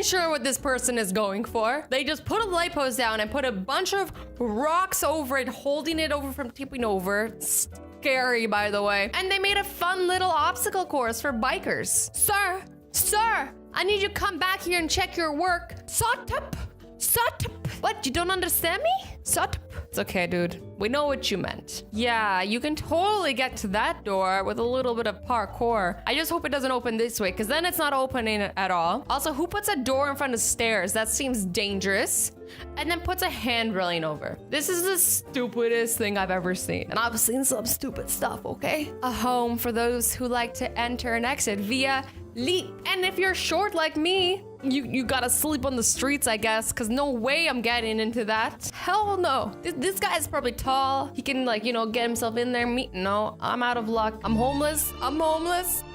even sure what this person is going for. They just put a light post down and put a bunch of rocks over it, holding it over from tipping over. Scary, by the way. And they made a fun little obstacle course for bikers. Sir, I need you to come back here and check your work. Sotop. What, you don't understand me? Sotop. It's okay, dude. We know what you meant. Yeah, you can totally get to that door with a little bit of parkour. I just hope it doesn't open this way, because then it's not opening at all. Also, who puts a door in front of stairs? That seems dangerous. And then puts a hand railing over. This is the stupidest thing I've ever seen. And I've seen some stupid stuff, okay? A home for those who like to enter and exit via leap. And if you're short like me, you gotta sleep on the streets, I guess, because no way I'm getting into that. Hell no. This guy is probably tall. He can, like, you know, get himself in there. No, I'm out of luck. I'm homeless.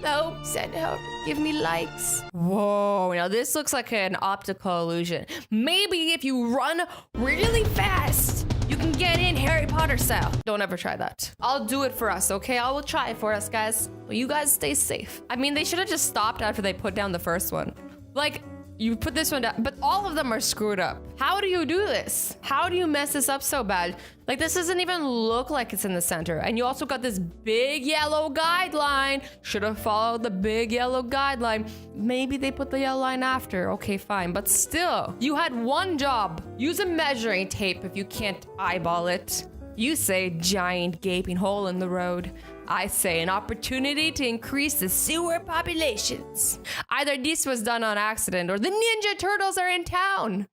No, send help. Give me likes. Whoa, now this looks like an optical illusion. Maybe if you run really fast, you can get in Harry Potter style. Don't ever try that. I'll do it for us, okay? I will try it for us, guys. But you guys stay safe. I mean, they should have just stopped after they put down the first one. Like, you put this one down, but all of them are screwed up. How do you do this? How do you mess this up so bad? Like, this doesn't even look like it's in the center. And you also got this big yellow guideline. Should have followed the big yellow guideline. Maybe they put the yellow line after. Okay, fine. But still, you had one job. Use a measuring tape if you can't eyeball it. You say giant gaping hole in the road. I say an opportunity to increase the sewer populations. Either this was done on accident or the Ninja Turtles are in town.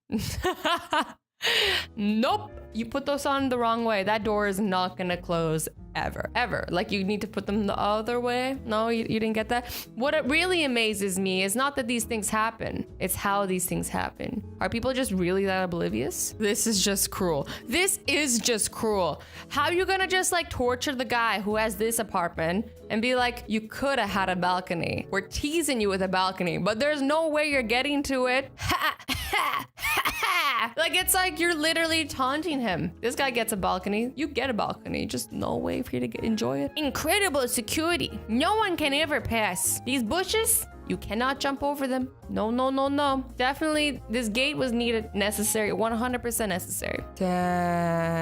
Nope. You put those on the wrong way. That door is not gonna close ever. Like, you need to put them the other way. No, you didn't get that. What it really amazes me is not that these things happen. It's how these things happen. Are people just really that oblivious? This is just cruel. This is just cruel. How are you gonna just like torture the guy who has this apartment and be like, you could have had a balcony. We're teasing you with a balcony, but there's no way you're getting to it. Like, it's like you're literally taunting him. This guy gets a balcony. You get a balcony. Just no way for you to enjoy it. Incredible security. No one can ever pass. These bushes, you cannot jump over them. No. Definitely, this gate was needed, necessary, 100% necessary. Damn.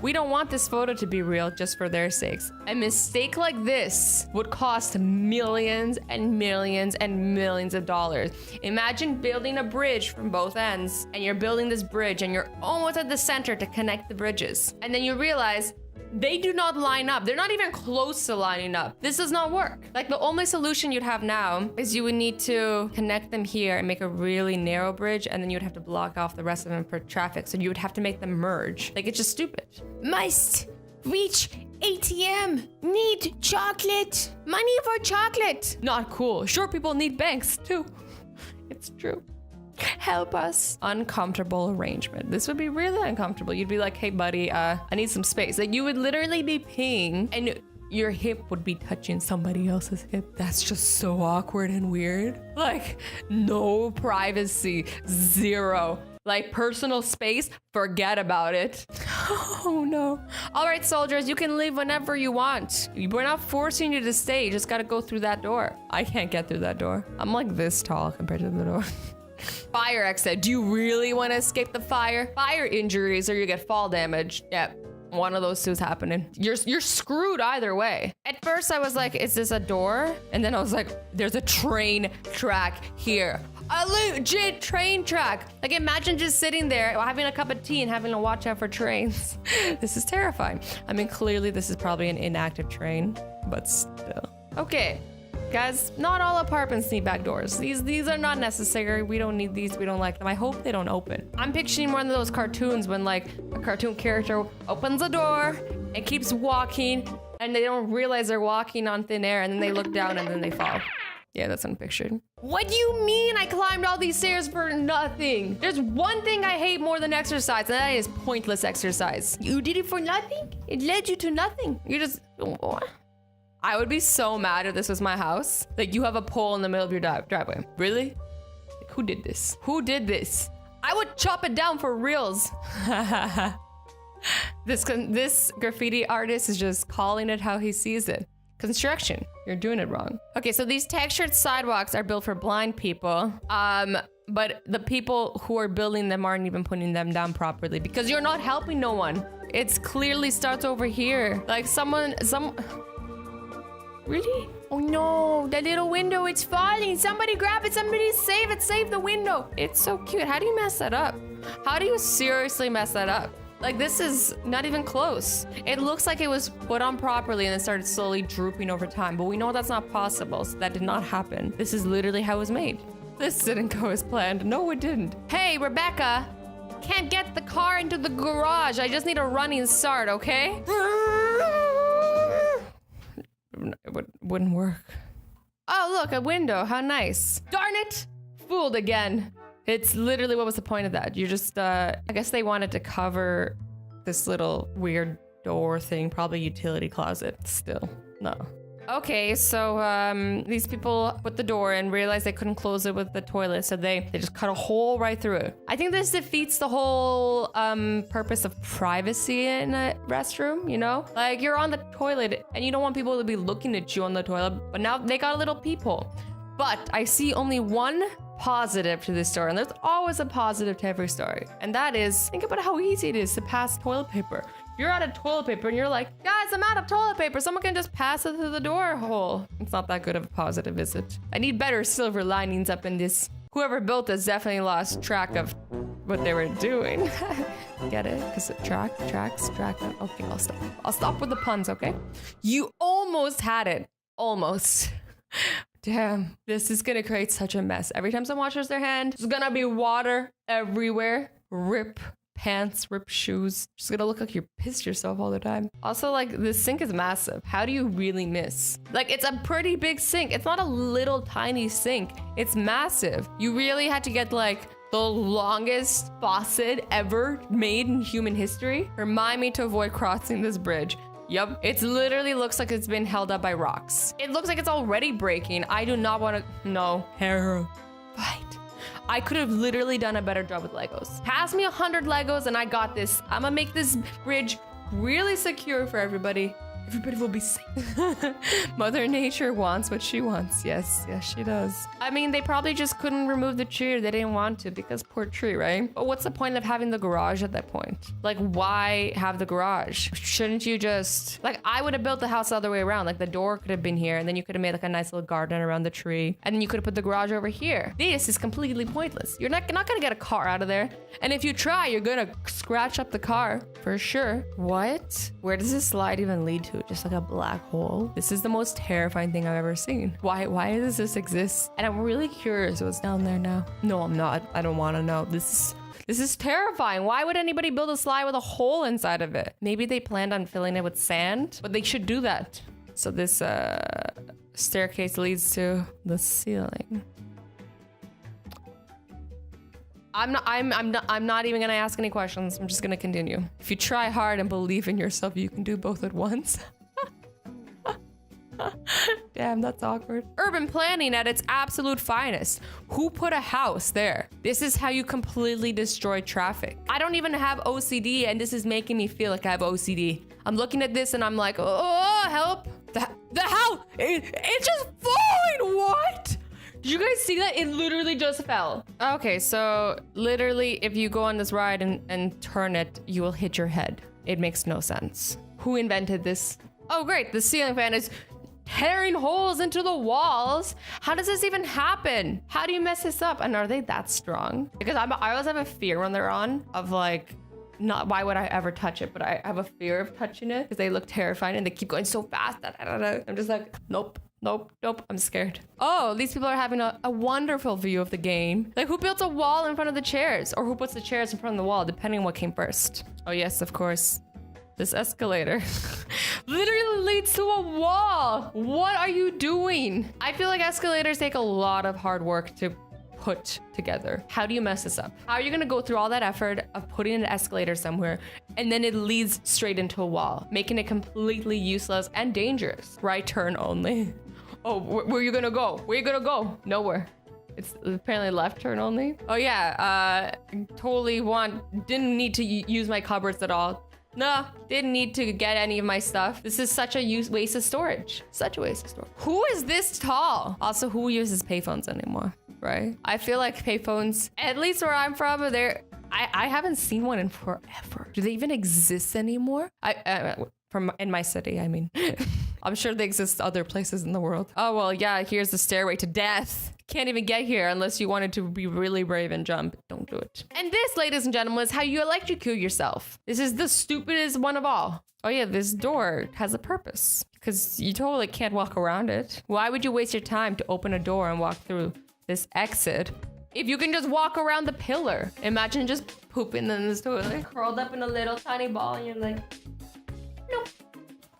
We don't want this photo to be real just for their sakes. A mistake like this would cost millions and millions and millions of dollars. Imagine building a bridge from both ends, and you're building this bridge and you're almost at the center to connect the bridges. And then you realize they do not line up. They're not even close to lining up. This does not work. Like, the only solution you'd have now is you would need to connect them here and make a really narrow bridge, and then you'd have to block off the rest of them for traffic. So you would have to make them merge. Like, it's just stupid. Must reach ATM. Need chocolate. Money for chocolate. Not cool. Sure, people need banks too. It's true. Help us. Uncomfortable arrangement. This would be really uncomfortable. You'd be like, hey buddy, I need some space. Like, you would literally be peeing and your hip would be touching somebody else's hip. That's just so awkward and weird. Like, no privacy, zero. Like, personal space, forget about it. Oh no. All right, soldiers, you can leave whenever you want. We're not forcing you to stay. You just gotta go through that door. I can't get through that door. I'm like this tall compared to the door. Fire exit. Do you really want to escape the fire? Fire injuries or you get fall damage. Yep. One of those two is happening. You're screwed either way. At first I was like, is this a door? And then I was like, there's a train track here. A legit train track. Like, imagine just sitting there having a cup of tea and having to watch out for trains. This is terrifying. I mean, clearly this is probably an inactive train, but still. Okay. Guys, not all apartments need back doors. These are not necessary. We don't need these. We don't like them. I hope they don't open. I'm picturing one of those cartoons when, like, a cartoon character opens a door and keeps walking and they don't realize they're walking on thin air and then they look down and then they fall. Yeah, that's what I'm picturing. What do you mean I climbed all these stairs for nothing? There's one thing I hate more than exercise, and that is pointless exercise. You did it for nothing? It led you to nothing. You just... I would be so mad if this was my house. Like, you have a pole in the middle of your driveway. Really? Like, who did this? Who did this? I would chop it down for reals. This graffiti artist is just calling it how he sees it. Construction. You're doing it wrong. Okay, so these textured sidewalks are built for blind people. But the people who are building them aren't even putting them down properly because you're not helping no one. It's clearly starts over here. Like Really? Oh no, that little window, it's falling. Somebody grab it, somebody save it, save the window. It's so cute. How do you mess that up? How do you seriously mess that up? Like, this is not even close. It looks like it was put on properly and then started slowly drooping over time, but we know that's not possible, so that did not happen. This is literally how it was made. This didn't go as planned. No, it didn't. Hey, Rebecca, can't get the car into the garage. I just need a running start, okay? It wouldn't work. Oh, look, a window. How nice. Darn it! Fooled again. It's literally, what was the point of that? You just, I guess they wanted to cover this little weird door thing, probably utility closet. Still, no. Okay, so these people put the door in, realized they couldn't close it with the toilet, so they just cut a hole right through it. I think this defeats the whole purpose of privacy in a restroom, you know? Like, you're on the toilet and you don't want people to be looking at you on the toilet, but now they got a little peephole. But I see only one positive to this story, and there's always a positive to every story, and that is, think about how easy it is to pass toilet paper. You're out of toilet paper and you're like, guys, I'm out of toilet paper. Someone can just pass it through the door hole. It's not that good of a positive, is it? I need better silver linings up in this. Whoever built this definitely lost track of what they were doing. Get it? Because it tracks. Okay, I'll stop. I'll stop with the puns, okay? You almost had it. Almost. Damn, this is gonna create such a mess. Every time someone washes their hand, there's gonna be water everywhere. Rip pants, rip shoes. Just gonna look like you pissed yourself all the time. Also, like, this sink is massive. How do you really miss? Like, it's a pretty big sink. It's not a little tiny sink. It's massive. You really had to get like the longest faucet ever made in human history. Remind me to avoid crossing this bridge. Yep, it literally looks like it's been held up by rocks. It looks like it's already breaking. I do not want to, no. Right. I could have literally done a better job with Legos. Pass me 100 Legos and I got this. I'm gonna make this bridge really secure for everybody. Everybody will be safe. Mother Nature wants what she wants. Yes, she does. I mean, they probably just couldn't remove the tree, or they didn't want to because poor tree, right? But what's the point of having the garage at that point? Like, why have the garage? Shouldn't you just, like, I would have built the house the other way around. Like, the door could have been here and then you could have made like a nice little garden around the tree, and then you could have put the garage over here. This is completely pointless. You're not gonna get a car out of there. And if you try, you're gonna scratch up the car for sure. What? Where does this slide even lead to? Just like a black hole. This is the most terrifying thing I've ever seen. Why does this exist? And I'm really curious what's down there now. No, I'm not. I don't want to know. This is terrifying. Why would anybody build a slide with a hole inside of it? Maybe they planned on filling it with sand, but they should do that. So this staircase leads to the ceiling. I'm not even gonna ask any questions. I'm just gonna continue. If you try hard and believe in yourself, you can do both at once. Damn, that's awkward. Urban planning at its absolute finest. Who put a house there? This is how you completely destroy traffic. I don't even have OCD, and this is making me feel like I have OCD. I'm looking at this and I'm like, oh, help. The house, it's just falling. What? Did you guys see that? It literally just fell. Okay, so literally if you go on this ride and turn it, you will hit your head. It makes no sense. Who invented this? Oh great, the ceiling fan is tearing holes into the walls. How does this even happen? How do you mess this up? And are they that strong? Because I always have a fear when they're on of like, not why would I ever touch it, but I have a fear of touching it because they look terrifying and they keep going so fast. I'm just like, nope. I'm scared. Oh, these people are having a wonderful view of the game. Like, who built a wall in front of the chairs? Or who puts the chairs in front of the wall, depending on what came first. Oh yes, of course. This escalator literally leads to a wall. What are you doing? I feel like escalators take a lot of hard work to put together. How do you mess this up? How are you gonna go through all that effort of putting an escalator somewhere and then it leads straight into a wall, making it completely useless and dangerous? Right turn only. Oh, where are you gonna go? Where are you gonna go? Nowhere. It's apparently left turn only. Oh yeah, totally didn't need to use my cupboards at all. No, didn't need to get any of my stuff. This is such a waste of storage. Such a waste of storage. Who is this tall? Also, who uses payphones anymore, right? I feel like payphones, at least where I'm from, I haven't seen one in forever. Do they even exist anymore? In my city, I mean. I'm sure they exist other places in the world. Oh, well, yeah, here's the stairway to death. Can't even get here unless you wanted to be really brave and jump. Don't do it. And this, ladies and gentlemen, is how you electrocute yourself. This is the stupidest one of all. Oh yeah, this door has a purpose because you totally can't walk around it. Why would you waste your time to open a door and walk through this exit if you can just walk around the pillar? Imagine just pooping in this toilet, curled up in a little tiny ball, and you're like, nope.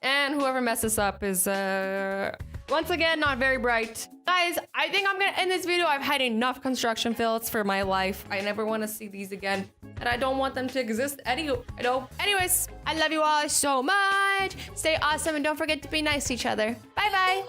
And whoever messed this up is, once again, not very bright. Guys, I think I'm gonna end this video. I've had enough construction fails for my life. I never want to see these again. And I don't want them to exist anyways, I love you all so much. Stay awesome and don't forget to be nice to each other. Bye-bye.